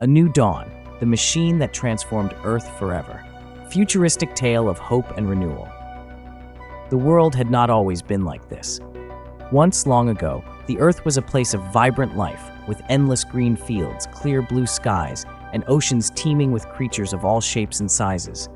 A New Dawn, the machine that transformed Earth forever. Futuristic tale of hope and renewal. The world had not always been like this. Once long ago, the Earth was a place of vibrant life, with endless green fields, clear blue skies, and oceans teeming with creatures of all shapes and sizes.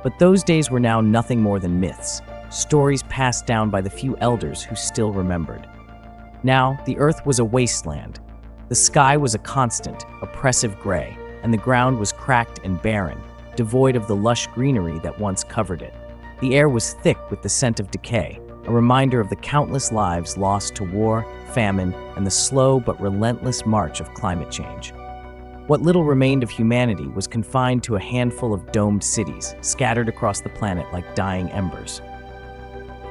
But those days were now nothing more than myths, stories passed down by the few elders who still remembered. Now, the Earth was a wasteland. The sky was a constant, oppressive gray, and the ground was cracked and barren, devoid of the lush greenery that once covered it. The air was thick with the scent of decay, a reminder of the countless lives lost to war, famine, and the slow but relentless march of climate change. What little remained of humanity was confined to a handful of domed cities, scattered across the planet like dying embers.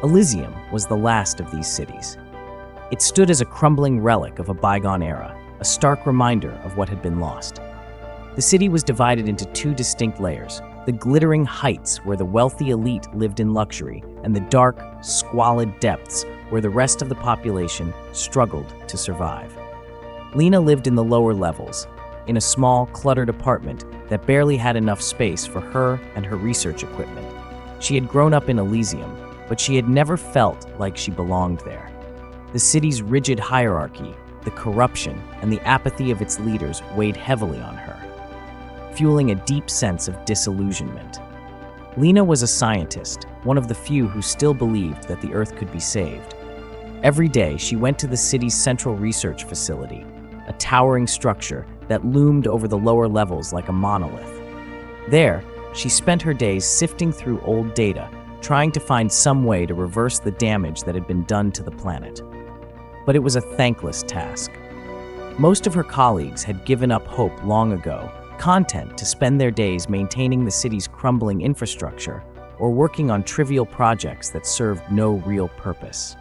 Elysium was the last of these cities. It stood as a crumbling relic of a bygone era, a stark reminder of what had been lost. The city was divided into two distinct layers: the glittering heights where the wealthy elite lived in luxury, and the dark, squalid depths where the rest of the population struggled to survive. Lena lived in the lower levels, in a small, cluttered apartment that barely had enough space for her and her research equipment. She had grown up in Elysium, but she had never felt like she belonged there. The city's rigid hierarchy, the corruption, and the apathy of its leaders weighed heavily on her, fueling a deep sense of disillusionment. Lena was a scientist, one of the few who still believed that the Earth could be saved. Every day, she went to the city's central research facility, a towering structure that loomed over the lower levels like a monolith. There, she spent her days sifting through old data, trying to find some way to reverse the damage that had been done to the planet. But it was a thankless task. Most of her colleagues had given up hope long ago, content to spend their days maintaining the city's crumbling infrastructure or working on trivial projects that served no real purpose.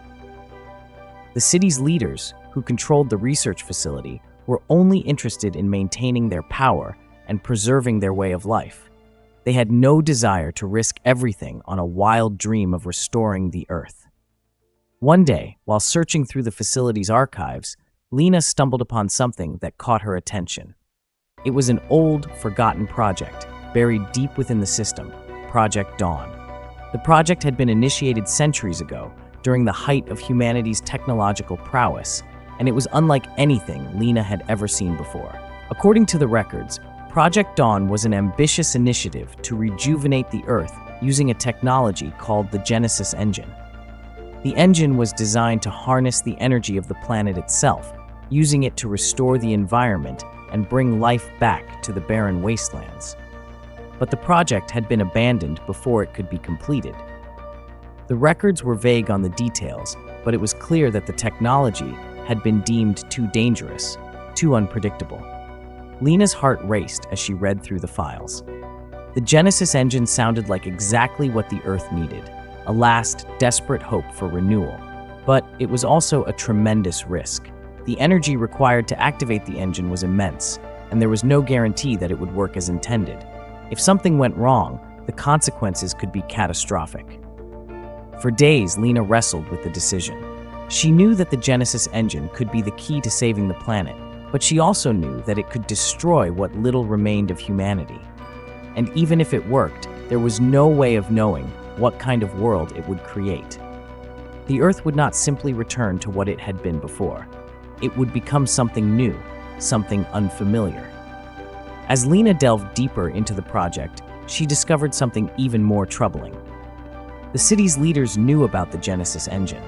The city's leaders, who controlled the research facility, were only interested in maintaining their power and preserving their way of life. They had no desire to risk everything on a wild dream of restoring the Earth. One day, while searching through the facility's archives, Lena stumbled upon something that caught her attention. It was an old, forgotten project, buried deep within the system, Project Dawn. The project had been initiated centuries ago, during the height of humanity's technological prowess, and it was unlike anything Lena had ever seen before. According to the records, Project Dawn was an ambitious initiative to rejuvenate the Earth using a technology called the Genesis engine. The engine was designed to harness the energy of the planet itself, using it to restore the environment and bring life back to the barren wastelands. But the project had been abandoned before it could be completed. The records were vague on the details, but it was clear that the technology had been deemed too dangerous, too unpredictable. Lena's heart raced as she read through the files. The Genesis engine sounded like exactly what the Earth needed, a last, desperate hope for renewal. But it was also a tremendous risk. The energy required to activate the engine was immense, and there was no guarantee that it would work as intended. If something went wrong, the consequences could be catastrophic. For days, Lena wrestled with the decision. She knew that the Genesis engine could be the key to saving the planet, but she also knew that it could destroy what little remained of humanity. And even if it worked, there was no way of knowing what kind of world it would create. The Earth would not simply return to what it had been before. It would become something new, something unfamiliar. As Lena delved deeper into the project, she discovered something even more troubling. The city's leaders knew about the Genesis engine.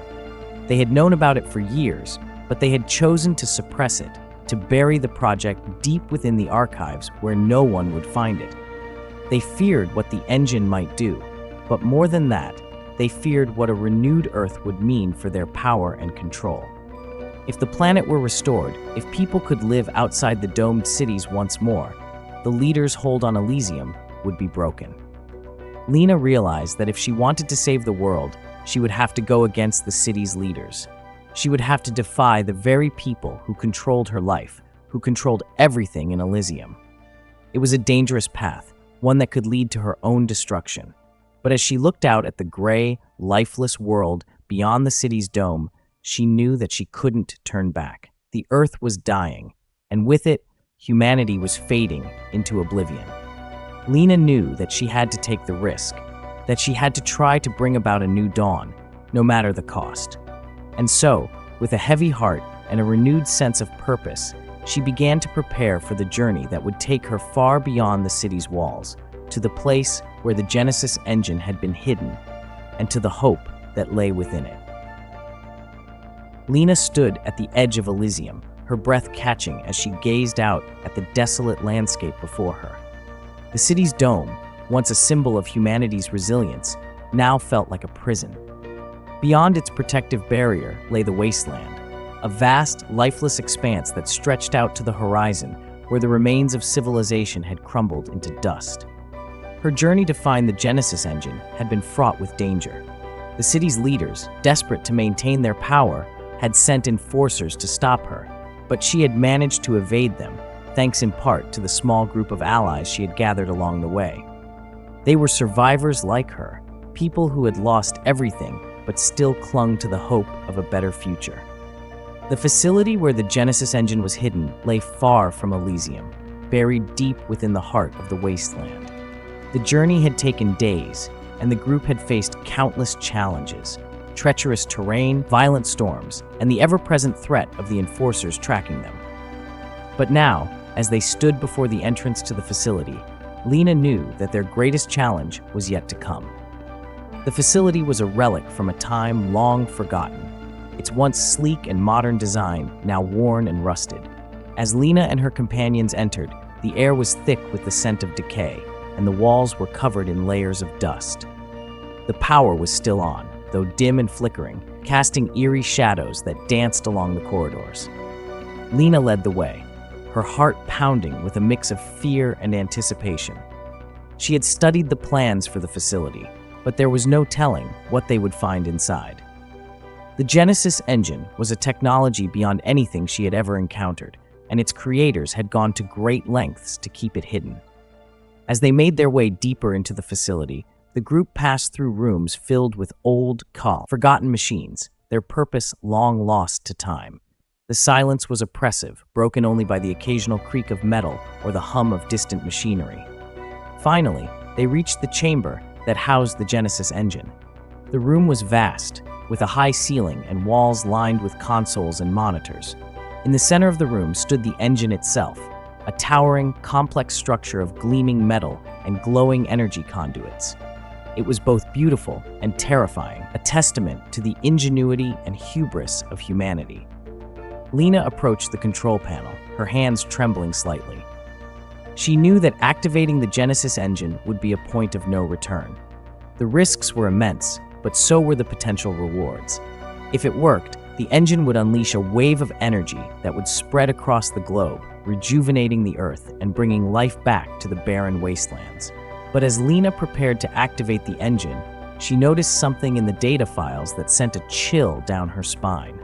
They had known about it for years, but they had chosen to suppress it, to bury the project deep within the archives where no one would find it. They feared what the engine might do, but more than that, they feared what a renewed Earth would mean for their power and control. If the planet were restored, if people could live outside the domed cities once more, the leaders' hold on Elysium would be broken. Lena realized that if she wanted to save the world, she would have to go against the city's leaders. She would have to defy the very people who controlled her life, who controlled everything in Elysium. It was a dangerous path, one that could lead to her own destruction. But as she looked out at the gray, lifeless world beyond the city's dome, she knew that she couldn't turn back. The Earth was dying, and with it, humanity was fading into oblivion. Lena knew that she had to take the risk, that she had to try to bring about a new dawn, no matter the cost. And so, with a heavy heart and a renewed sense of purpose, she began to prepare for the journey that would take her far beyond the city's walls, to the place where the Genesis engine had been hidden, and to the hope that lay within it. Lena stood at the edge of Elysium, her breath catching as she gazed out at the desolate landscape before her. The city's dome, once a symbol of humanity's resilience, now felt like a prison. Beyond its protective barrier lay the wasteland, a vast, lifeless expanse that stretched out to the horizon where the remains of civilization had crumbled into dust. Her journey to find the Genesis engine had been fraught with danger. The city's leaders, desperate to maintain their power, had sent enforcers to stop her, but she had managed to evade them, thanks in part to the small group of allies she had gathered along the way. They were survivors like her, people who had lost everything but still clung to the hope of a better future. The facility where the Genesis engine was hidden lay far from Elysium, buried deep within the heart of the wasteland. The journey had taken days, and the group had faced countless challenges: treacherous terrain, violent storms, and the ever-present threat of the enforcers tracking them. But now, as they stood before the entrance to the facility, Lena knew that their greatest challenge was yet to come. The facility was a relic from a time long forgotten, its once sleek and modern design now worn and rusted. As Lena and her companions entered, the air was thick with the scent of decay, and the walls were covered in layers of dust. The power was still on, though dim and flickering, casting eerie shadows that danced along the corridors. Lena led the way, her heart pounding with a mix of fear and anticipation. She had studied the plans for the facility, but there was no telling what they would find inside. The Genesis engine was a technology beyond anything she had ever encountered, and its creators had gone to great lengths to keep it hidden. As they made their way deeper into the facility, the group passed through rooms filled with old, forgotten machines, their purpose long lost to time. The silence was oppressive, broken only by the occasional creak of metal or the hum of distant machinery. Finally, they reached the chamber that housed the Genesis engine. The room was vast, with a high ceiling and walls lined with consoles and monitors. In the center of the room stood the engine itself, a towering, complex structure of gleaming metal and glowing energy conduits. It was both beautiful and terrifying, a testament to the ingenuity and hubris of humanity. Lena approached the control panel, her hands trembling slightly. She knew that activating the Genesis engine would be a point of no return. The risks were immense, but so were the potential rewards. If it worked, the engine would unleash a wave of energy that would spread across the globe, rejuvenating the Earth and bringing life back to the barren wastelands. But as Lena prepared to activate the engine, she noticed something in the data files that sent a chill down her spine.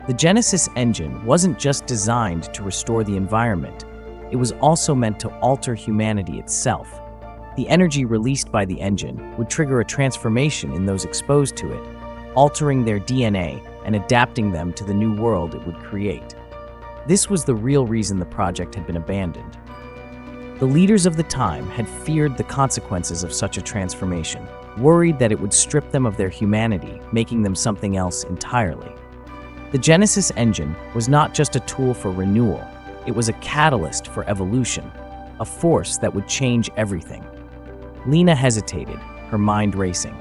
The Genesis engine wasn't just designed to restore the environment, it was also meant to alter humanity itself. The energy released by the engine would trigger a transformation in those exposed to it, altering their DNA and adapting them to the new world it would create. This was the real reason the project had been abandoned. The leaders of the time had feared the consequences of such a transformation, worried that it would strip them of their humanity, making them something else entirely. The Genesis engine was not just a tool for renewal, it was a catalyst for evolution, a force that would change everything. Lena hesitated, her mind racing.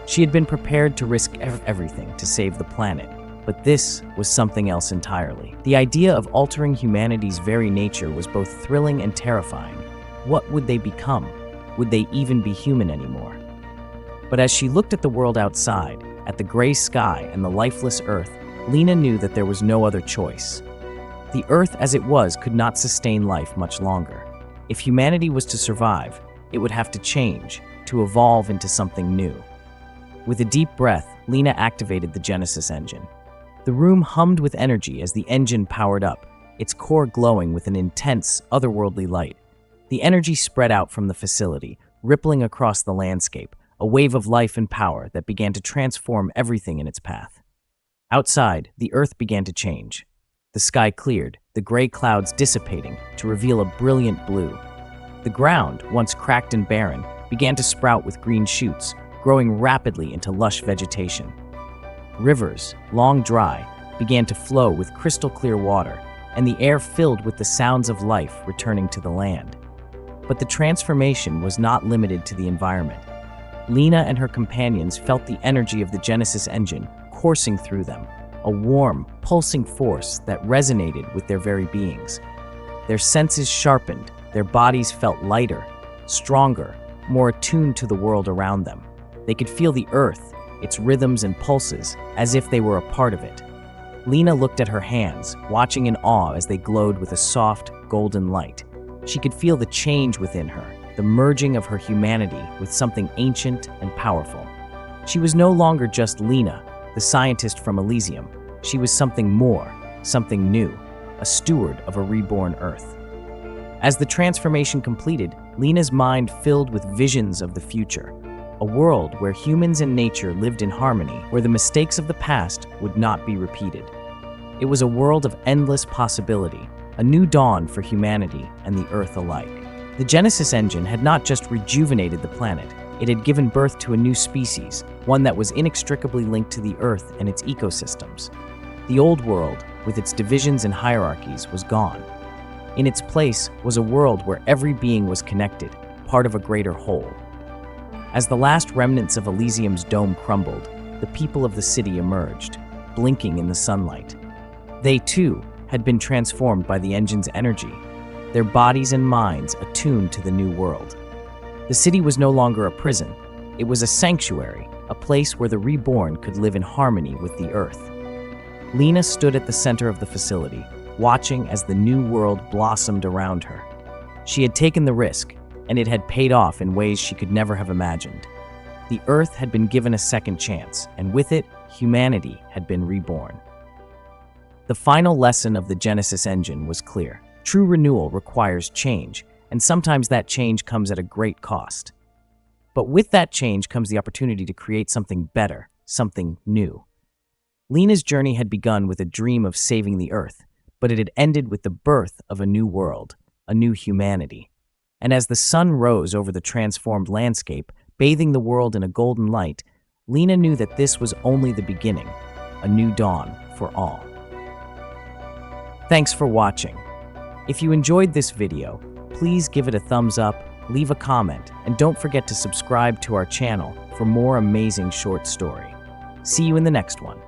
She had been prepared to risk everything to save the planet, but this was something else entirely. The idea of altering humanity's very nature was both thrilling and terrifying. What would they become? Would they even be human anymore? But as she looked at the world outside, at the gray sky and the lifeless Earth, Lena knew that there was no other choice. The Earth as it was could not sustain life much longer. If humanity was to survive, it would have to change, to evolve into something new. With a deep breath, Lena activated the Genesis engine. The room hummed with energy as the engine powered up, its core glowing with an intense, otherworldly light. The energy spread out from the facility, rippling across the landscape, a wave of life and power that began to transform everything in its path. Outside, the Earth began to change. The sky cleared, the gray clouds dissipating to reveal a brilliant blue. The ground, once cracked and barren, began to sprout with green shoots, growing rapidly into lush vegetation. Rivers, long dry, began to flow with crystal clear water, and the air filled with the sounds of life returning to the land. But the transformation was not limited to the environment. Lena and her companions felt the energy of the Genesis engine coursing through them, a warm, pulsing force that resonated with their very beings. Their senses sharpened, their bodies felt lighter, stronger, more attuned to the world around them. They could feel the earth, its rhythms and pulses, as if they were a part of it. Lena looked at her hands, watching in awe as they glowed with a soft, golden light. She could feel the change within her, the merging of her humanity with something ancient and powerful. She was no longer just Lena, the scientist from Elysium. She was something more, something new, a steward of a reborn Earth. As the transformation completed, Lena's mind filled with visions of the future, a world where humans and nature lived in harmony, where the mistakes of the past would not be repeated. It was a world of endless possibility, a new dawn for humanity and the Earth alike. The Genesis engine had not just rejuvenated the planet, it had given birth to a new species, one that was inextricably linked to the Earth and its ecosystems. The old world, with its divisions and hierarchies, was gone. In its place was a world where every being was connected, part of a greater whole. As the last remnants of Elysium's dome crumbled, the people of the city emerged, blinking in the sunlight. They, too, had been transformed by the engine's energy, their bodies and minds attuned to the new world. The city was no longer a prison. It was a sanctuary, a place where the reborn could live in harmony with the Earth. Lena stood at the center of the facility, watching as the new world blossomed around her. She had taken the risk, and it had paid off in ways she could never have imagined. The Earth had been given a second chance, and with it, humanity had been reborn. The final lesson of the Genesis engine was clear. True renewal requires change, and sometimes that change comes at a great cost. But with that change comes the opportunity to create something better, something new. Lena's journey had begun with a dream of saving the Earth, but it had ended with the birth of a new world, a new humanity. And as the sun rose over the transformed landscape, bathing the world in a golden light, Lena knew that this was only the beginning, a new dawn for all. Thanks for watching. If you enjoyed this video, please give it a thumbs up, leave a comment, and don't forget to subscribe to our channel for more amazing short story. See you in the next one.